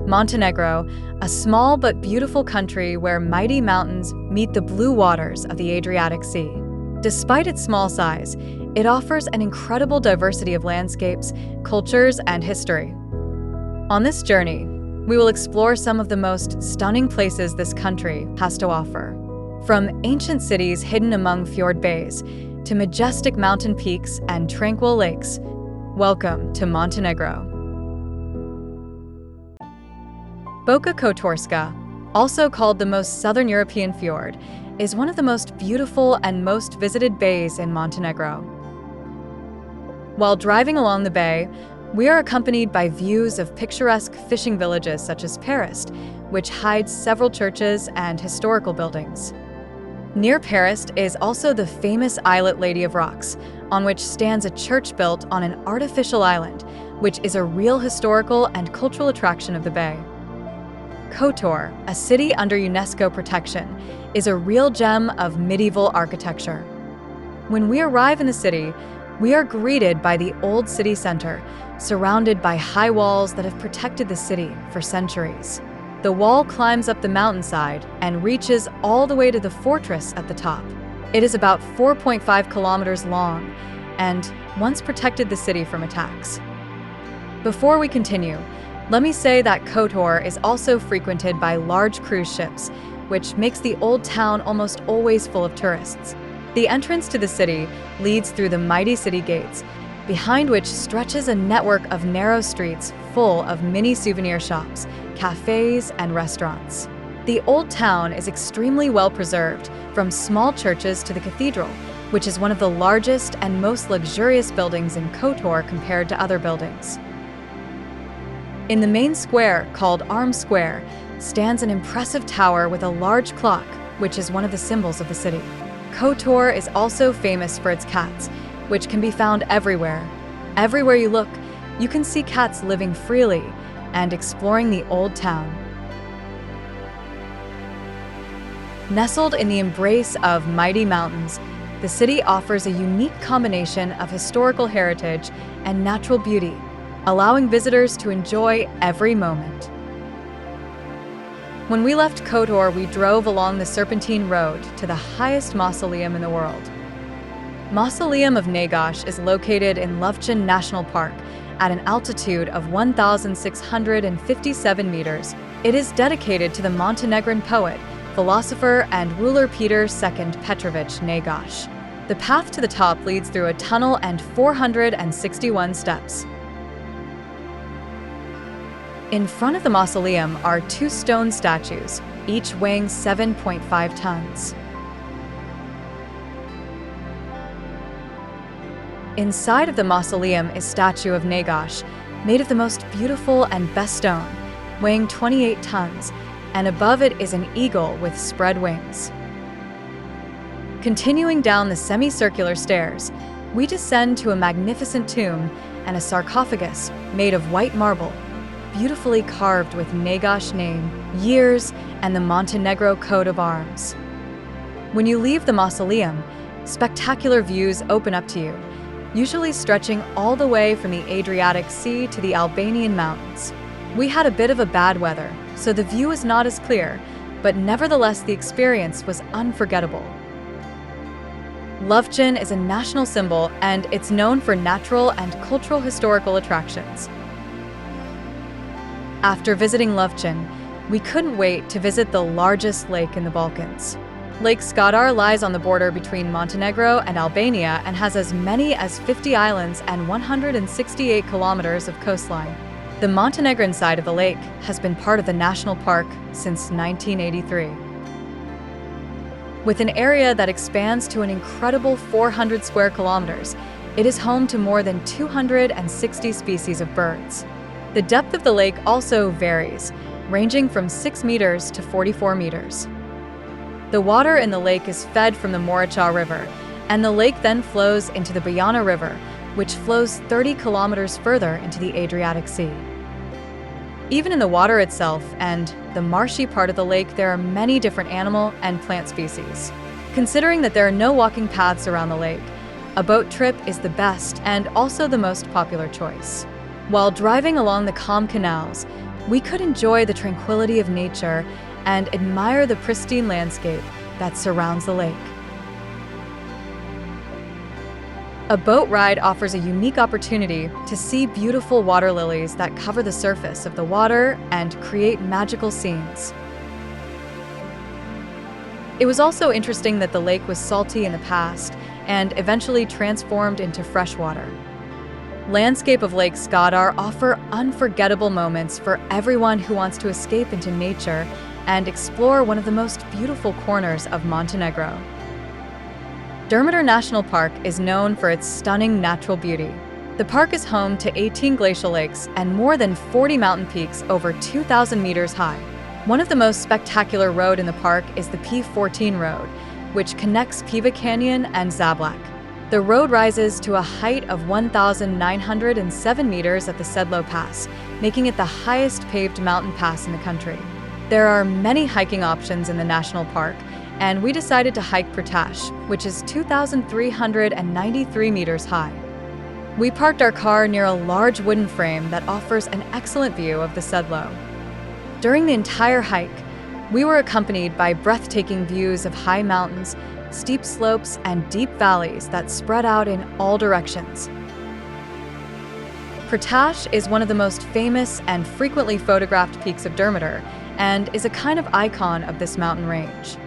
Montenegro, a small but beautiful country where mighty mountains meet the blue waters of the Adriatic Sea. Despite its small size, it offers an incredible diversity of landscapes, cultures, and history. On this journey, we will explore some of the most stunning places this country has to offer. From ancient cities hidden among fjord bays to majestic mountain peaks and tranquil lakes, welcome to Montenegro. Boka Kotorska, also called the most southern European fjord, is one of the most beautiful and most visited bays in Montenegro. While driving along the bay, we are accompanied by views of picturesque fishing villages such as Perist, which hides several churches and historical buildings. Near Perist is also the famous islet Lady of Rocks, on which stands a church built on an artificial island, which is a real historical and cultural attraction of the bay. Kotor, a city under UNESCO protection, is a real gem of medieval architecture. When we arrive in the city, we are greeted by the old city center, surrounded by high walls that have protected the city for centuries. The wall climbs up the mountainside and reaches all the way to the fortress at the top. It is about 4.5 kilometers long and once protected the city from attacks. Before we continue, let me say that Kotor is also frequented by large cruise ships, which makes the old town almost always full of tourists. The entrance to the city leads through the mighty city gates, behind which stretches a network of narrow streets full of mini souvenir shops, cafes, and restaurants. The old town is extremely well preserved, from small churches to the cathedral, which is one of the largest and most luxurious buildings in Kotor compared to other buildings. In the main square, called Arms Square, stands an impressive tower with a large clock, which is one of the symbols of the city. Kotor is also famous for its cats, which can be found everywhere. Everywhere you look, you can see cats living freely and exploring the old town. Nestled in the embrace of mighty mountains, the city offers a unique combination of historical heritage and natural beauty, allowing visitors to enjoy every moment. When we left Kotor, we drove along the Serpentine Road to the highest mausoleum in the world. Mausoleum of Negash is located in Lufchin National Park at an altitude of 1,657 meters. It is dedicated to the Montenegrin poet, philosopher, and ruler Peter II Petrovich Negash. The path to the top leads through a tunnel and 461 steps. In front of the mausoleum are two stone statues, each weighing 7.5 tons. Inside of the mausoleum is a statue of Negash, made of the most beautiful and best stone, weighing 28 tons, and above it is an eagle with spread wings. Continuing down the semicircular stairs, we descend to a magnificent tomb and a sarcophagus made of white marble, beautifully carved with Negash name, years, and the Montenegro coat of arms. When you leave the mausoleum, spectacular views open up to you, usually stretching all the way from the Adriatic Sea to the Albanian mountains. We had a bit of a bad weather, so the view is not as clear, but nevertheless the experience was unforgettable. Lufchin is a national symbol and it's known for natural and cultural historical attractions. After visiting Lufchin, we couldn't wait to visit the largest lake in the Balkans. Lake Skadar lies on the border between Montenegro and Albania and has as many as 50 islands and 168 kilometers of coastline. The Montenegrin side of the lake has been part of the national park since 1983. With an area that expands to an incredible 400 square kilometers, it is home to more than 260 species of birds. The depth of the lake also varies, ranging from 6 meters to 44 meters. The water in the lake is fed from the Morica River, and the lake then flows into the Bojana River, which flows 30 kilometers further into the Adriatic Sea. Even in the water itself and the marshy part of the lake, there are many different animal and plant species. Considering that there are no walking paths around the lake, a boat trip is the best and also the most popular choice. While driving along the calm canals, we could enjoy the tranquility of nature and admire the pristine landscape that surrounds the lake. A boat ride offers a unique opportunity to see beautiful water lilies that cover the surface of the water and create magical scenes. It was also interesting that the lake was salty in the past and eventually transformed into fresh water. Landscape of Lake Skadar offer unforgettable moments for everyone who wants to escape into nature and explore one of the most beautiful corners of Montenegro. Durmitor National Park is known for its stunning natural beauty. The park is home to 18 glacial lakes and more than 40 mountain peaks over 2,000 meters high. One of the most spectacular roads in the park is the P14 road, which connects Piva Canyon and Žablak. The road rises to a height of 1,907 meters at the Sedlo Pass, making it the highest paved mountain pass in the country. There are many hiking options in the national park, and we decided to hike Pratash, which is 2,393 meters high. We parked our car near a large wooden frame that offers an excellent view of the Sedlo. During the entire hike, we were accompanied by breathtaking views of high mountains, steep slopes, and deep valleys that spread out in all directions. Pratash is one of the most famous and frequently photographed peaks of Durmitor and is a kind of icon of this mountain range.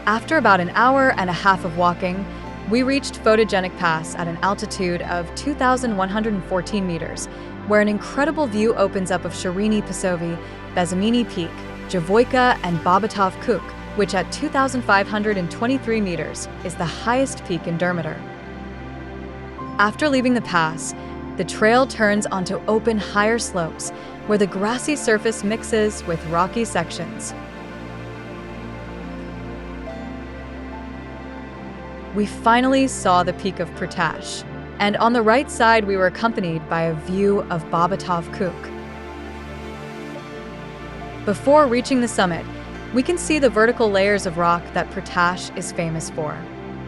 After about an hour and a half of walking, we reached Photogenic Pass at an altitude of 2,114 meters, where an incredible view opens up of Shirini Pasovi, Bezimini Peak, Javoyka, and Babatov Kuk, which at 2,523 meters is the highest peak in Durmitor. After leaving the pass, the trail turns onto open, higher slopes, where the grassy surface mixes with rocky sections. We finally saw the peak of Pratash, and on the right side we were accompanied by a view of Babatov Kuk. Before reaching the summit, we can see the vertical layers of rock that Pratash is famous for.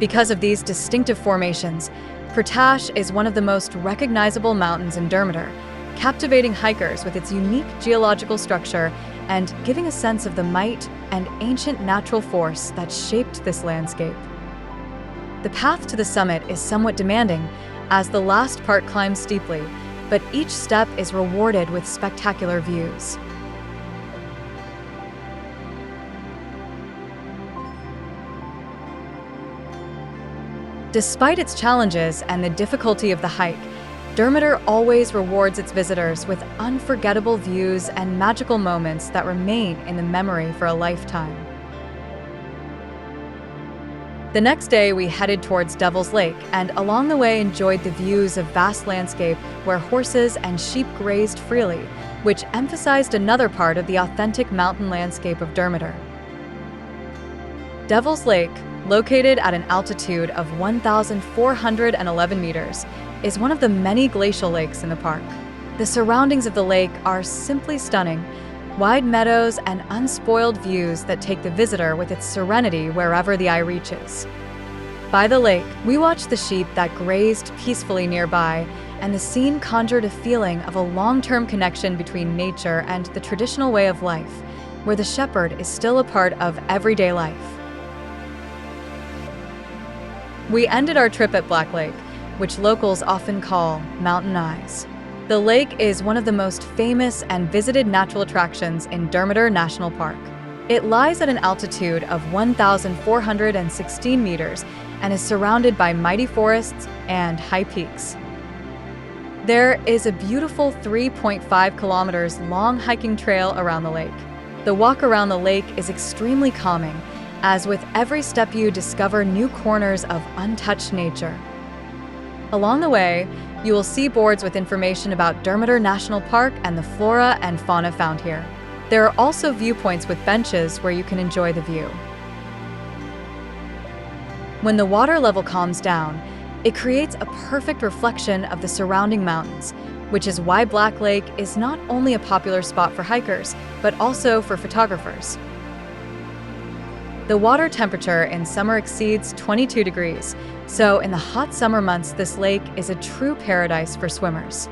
Because of these distinctive formations, Pratash is one of the most recognizable mountains in Durmitor, captivating hikers with its unique geological structure and giving a sense of the might and ancient natural force that shaped this landscape. The path to the summit is somewhat demanding, as the last part climbs steeply, but each step is rewarded with spectacular views. Despite its challenges and the difficulty of the hike, Durmitor always rewards its visitors with unforgettable views and magical moments that remain in the memory for a lifetime. The next day, we headed towards Devil's Lake and along the way enjoyed the views of vast landscape where horses and sheep grazed freely, which emphasized another part of the authentic mountain landscape of Durmitor. Devil's Lake, located at an altitude of 1,411 meters, is one of the many glacial lakes in the park. The surroundings of the lake are simply stunning, wide meadows and unspoiled views that take the visitor with its serenity wherever the eye reaches. By the lake, we watched the sheep that grazed peacefully nearby, and the scene conjured a feeling of a long-term connection between nature and the traditional way of life, where the shepherd is still a part of everyday life. We ended our trip at Black Lake, which locals often call Mountain Eyes. The lake is one of the most famous and visited natural attractions in Durmitor National Park. It lies at an altitude of 1,416 meters and is surrounded by mighty forests and high peaks. There is a beautiful 3.5 kilometers long hiking trail around the lake. The walk around the lake is extremely calming, as with every step you discover new corners of untouched nature. Along the way, you will see boards with information about Durmitor National Park and the flora and fauna found here. There are also viewpoints with benches where you can enjoy the view. When the water level calms down, it creates a perfect reflection of the surrounding mountains, which is why Black Lake is not only a popular spot for hikers, but also for photographers. The water temperature in summer exceeds 22 degrees, so in the hot summer months, this lake is a true paradise for swimmers.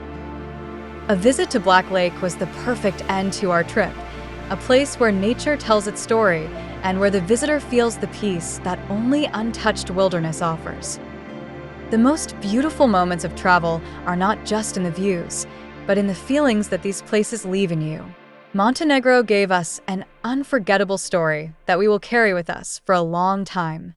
A visit to Black Lake was the perfect end to our trip, a place where nature tells its story and where the visitor feels the peace that only untouched wilderness offers. The most beautiful moments of travel are not just in the views, but in the feelings that these places leave in you. Montenegro gave us an unforgettable story that we will carry with us for a long time.